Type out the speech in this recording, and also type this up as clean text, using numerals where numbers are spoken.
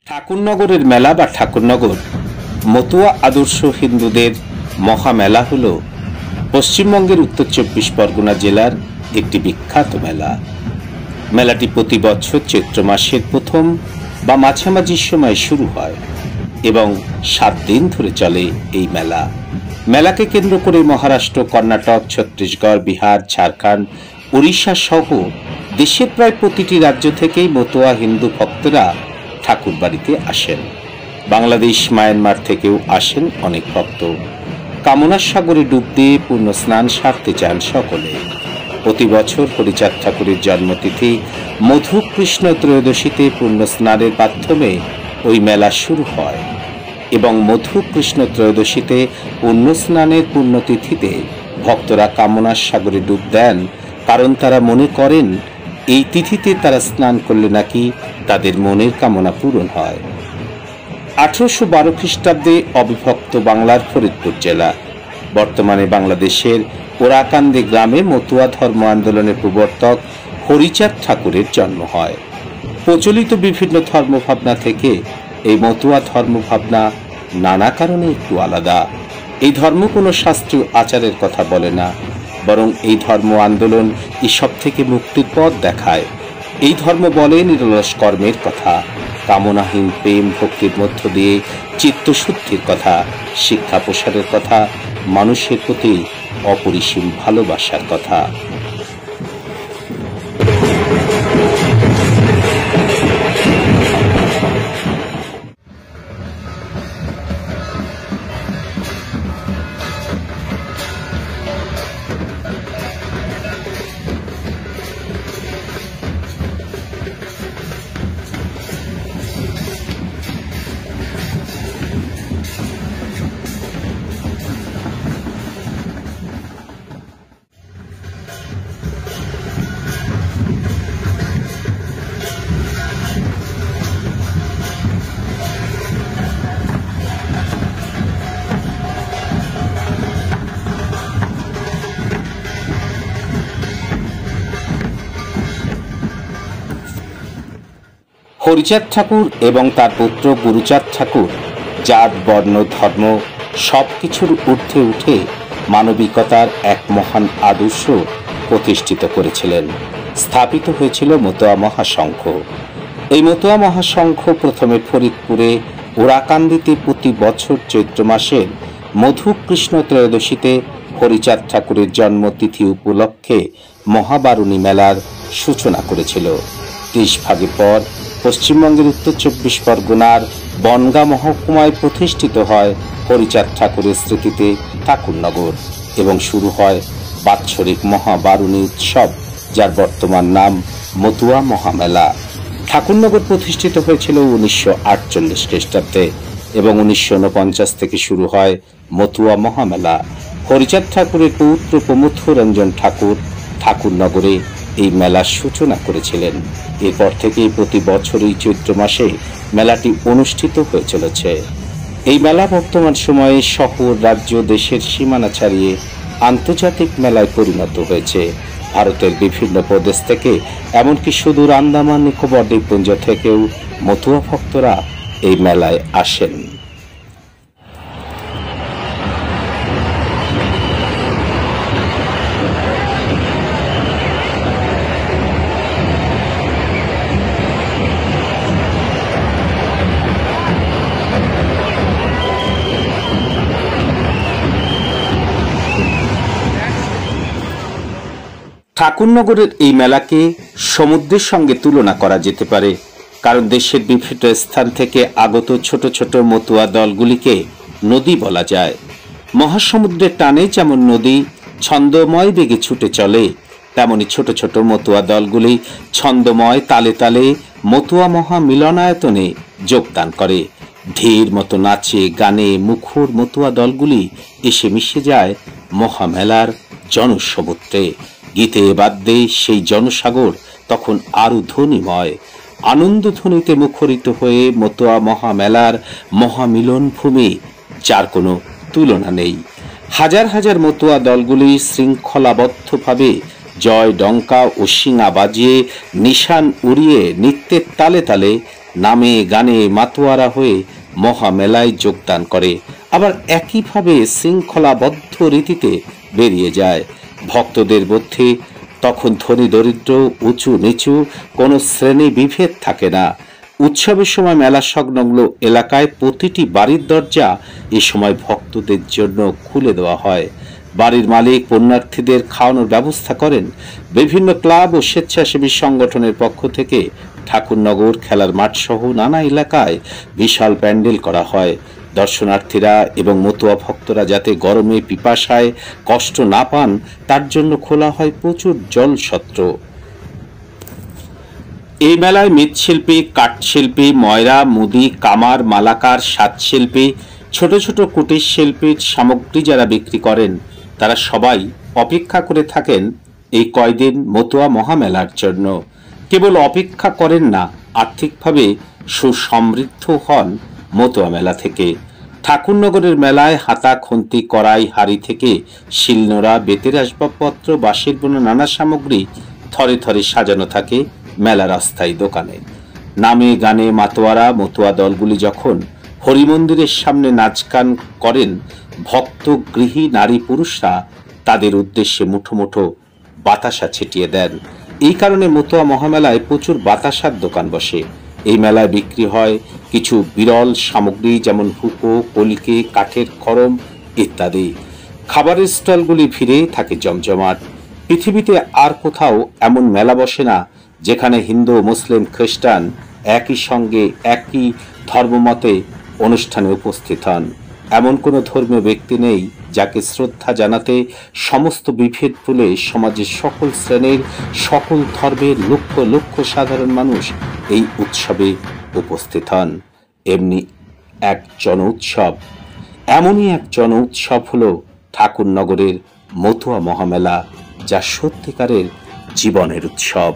ঠাকুরনগরের মেলা বা ঠাকুরনগর মতুয়া আদর্শ হিন্দুদের মহামেলা হল পশ্চিমবঙ্গের উত্তর ২৪ পরগনা জেলার একটি বিখ্যাত মেলা। মেলাটি প্রতি বছর চৈত্র মাসের প্রথম বা মাঝামাঝি সময় শুরু হয় এবং ৭ দিন ধরে চলে এই মেলা। মেলাকে কেন্দ্র করে মহারাষ্ট্র, কর্ণাটক, ছত্তিশগড়, বিহার, ঝাড়খণ্ড, উড়িষ্যা সহ দেশের প্রায় প্রতিটি রাজ্য থেকেই মতুয়া হিন্দু ভক্তরা ঠাকুর বাড়িতে আসেন। বাংলাদেশ, মায়ানমার থেকেও আসেন অনেক ভক্ত। কামনার সাগরে ডুব দিয়ে পূর্ণ স্নান সারতে চান সকলে। প্রতি বছর হরিচাঁদ ঠাকুরের জন্মতিথি মধুকৃষ্ণ ত্রয়োদশীতে পূর্ণ স্নানের মাধ্যমে ওই মেলা শুরু হয় এবং মধুকৃষ্ণ ত্রয়োদশীতে পূর্ণ স্নানের পুণ্যতিথিতে ভক্তরা কামনার সাগরে ডুব দেন, কারণ তারা মনে করেন এই তিথিতে তারা স্নান করলে নাকি তাদের মনের কামনা পূরণ হয়। ১৮১২ খ্রিস্টাব্দে অবিভক্ত বাংলার ফরিদপুর জেলা, বর্তমানে বাংলাদেশের ওরাকান্দি গ্রামে মতুয়া ধর্ম আন্দোলনের প্রবর্তক হরিচাঁদ ঠাকুরের জন্ম হয়। প্রচলিত বিভিন্ন ধর্মভাবনা থেকে এই মতুয়া ধর্মভাবনা নানা কারণে একটু আলাদা। এই ধর্ম কোনো শাস্ত্রীয় আচারের কথা বলে না, বরং এই ধর্ম আন্দোলন এসব থেকে মুক্তির পথ দেখায়। এই ধর্ম বলে নিরলস কর্মের কথা, কামনাহীন প্রেম ভক্তির মধ্য দিয়ে চিত্তশুদ্ধির কথা, শিক্ষা প্রসারের কথা, মানুষের প্রতি অপরিসীম ভালোবাসার কথা। হরিচাঁদ ঠাকুর এবং তার পুত্র গুরুচাঁদ ঠাকুর জাত, বর্ণ, ধর্ম সবকিছুর ঊর্ধ্বে উঠে মানবিকতার এক মহান আদর্শ প্রতিষ্ঠিত করেছিলেন। স্থাপিত হয়েছিল মতুয়া মহাসংঘ। এই মতুয়া মহাসংঘ প্রথমে ফরিদপুরে ওরাকান্দিতে প্রতি বছর চৈত্র মাসের মধুকৃষ্ণ ত্রয়োদশীতে হরিচাঁদ ঠাকুরের জন্মতিথি উপলক্ষে মহাবারুণী মেলার সূচনা করেছিল। ৩০ ভাগের পর পশ্চিমবঙ্গের উত্তর ২৪ পরগনার বনগাঁ মহকুমায় প্রতিষ্ঠিত হয় হরিচাঁদ ঠাকুরের স্মৃতিতে ঠাকুরনগর এবং শুরু হয় বাৎসরিক মহাবারুণী উৎসব, যার বর্তমান নাম মতুয়া মহামেলা। ঠাকুরনগর প্রতিষ্ঠিত হয়েছিল ১৯৪৮ খ্রিস্টাব্দে এবং ১৯৪৯ থেকে শুরু হয় মতুয়া মহামেলা। হরিচাঁদ ঠাকুরের পৌত্র প্রমথু রঞ্জন ঠাকুর ঠাকুরনগরে এই মেলার সূচনা করেছিলেন। এরপর থেকেই প্রতি বছরই চৈত্র মাসে মেলাটি অনুষ্ঠিত হয়ে চলেছে। এই মেলা বর্তমান সময়ে শহর, রাজ্য, দেশের সীমানা ছাড়িয়ে আন্তর্জাতিক মেলায় পরিণত হয়েছে। ভারতের বিভিন্ন প্রদেশ থেকে, এমনকি সুদূর আন্দামান নিকোবর দ্বীপপুঞ্জ থেকেও মতুয়া ভক্তরা এই মেলায় আসেন। ঠাকুরনগরের এই মেলাকে সমুদ্রের সঙ্গে তুলনা করা যেতে পারে, কারণ দেশের বিভিন্ন স্থান থেকে আগত ছোট ছোট মতুয়া দলগুলিকে নদী বলা যায়। মহাসমুদ্রের টানে যেমন নদী ছন্দময় বেগে ছুটে চলে, তেমনি ছোট ছোট মতুয়া দলগুলি ছন্দময় তালে তালে মতুয়া মহামিলনায়তনে যোগদান করে। ঢের মতো নাচে গানে মুখর মতুয়া দলগুলি এসে মিশে যায় মহামেলার জনসমুদ্রে। গীতে বাদ্যে সেই জনসাগর তখন আরো ধ্বনিময়। আনন্দ ধ্বনিতে মুখরিত হয়ে মতুয়া মহামেলার মহামিলন ভূমি, যার কোনো তুলনা নেই। হাজার হাজার মতুয়া দলগুলি শৃঙ্খলাবদ্ধভাবে জয় ডঙ্কা ও শিঙা বাজিয়ে, নিশান উড়িয়ে, নৃত্যের তালে তালে নামে গানে মাতোয়ারা হয়ে মহামেলায় যোগদান করে, আবার একইভাবে শৃঙ্খলাবদ্ধ রীতিতে বেরিয়ে যায়। ভক্তদের মধ্যে তখন ধনী দরিদ্র, উঁচু নিচু কোনো শ্রেণী বিভেদ থাকে না। উৎসবের সময় মেলা সংলগ্ন এলাকায় প্রতিটি বাড়ির দরজা এ সময় ভক্তদের জন্য খুলে দেওয়া হয়। বাড়ির মালিক পুণ্যার্থীদের খাওয়ানোর ব্যবস্থা করেন। বিভিন্ন ক্লাব ও স্বেচ্ছাসেবী সংগঠনের পক্ষ থেকে ঠাকুরনগর, খেলার মাঠ সহ নানা এলাকায় বিশাল প্যান্ডেল করা হয়। দর্শনার্থীরা এবং মতুয়া ভক্তরা যাতে গরমে পিপাসায় কষ্ট না পান, তার জন্য খোলা হয় প্রচুর জলছত্র। এই মেলায় মৃৎশিল্পী, কাঠশিল্পী, ময়রা, মুদি, কামার, মালাকার, সাতশিল্পী, ছোট ছোট কুটির শিল্পীর সামগ্রী যারা বিক্রি করেন, তারা সবাই অপেক্ষা করে থাকেন এই কয়দিন মতুয়া মহামেলার জন্য। কেবল অপেক্ষা করেন না, আর্থিকভাবে সুসমৃদ্ধ হন মতুয়া মেলা থেকে। ঠাকুরনগরের মেলায় হাতা, খুন্তি, কড়াই, হাড়ি থেকে শিলনোড়া, বেতের আসবাবপত্র, বাঁশের বোনা নানা সামগ্রী থরে থরে সাজানো থাকে মেলার অস্থায়ী দোকানে। নামে গানে মাতোয়ারা মতুয়া দলগুলি যখন হরিমন্দিরের সামনে নাচ গান করেন, ভক্ত গৃহী নারী পুরুষরা তাদের উদ্দেশ্যে মুঠো মুঠো বাতাসা ছিটিয়ে দেন। এই কারণে মতুয়া মহামেলায় প্রচুর বাতাসার দোকান বসে। এই মেলায় বিক্রি হয় কিছু বিরল সামগ্রী, যেমন হুকো, কলিকে, কাঠের খড়ম ইত্যাদি। খাবারের স্টলগুলি ভিড়ে থাকে জমজমাট। পৃথিবীতে আর কোথাও এমন মেলা বসে না যেখানে হিন্দু, মুসলিম, খ্রিস্টান একই সঙ্গে একই ধর্মমতে অনুষ্ঠানে উপস্থিত হন। এমন কোনো ধর্মীয় ব্যক্তি নেই যাকে শ্রদ্ধা জানাতে সমস্ত বিভেদ ভুলে সমাজের সকল শ্রেণীর, সকল ধর্মের লক্ষ লক্ষ সাধারণ মানুষ এই উৎসবে উপস্থিত হন। এমনি এক জন উৎসব, এমনই এক জন উৎসব হলো ঠাকুরনগরের মতুয়া মহামেলা, যা সত্যিকারের জীবনের উৎসব।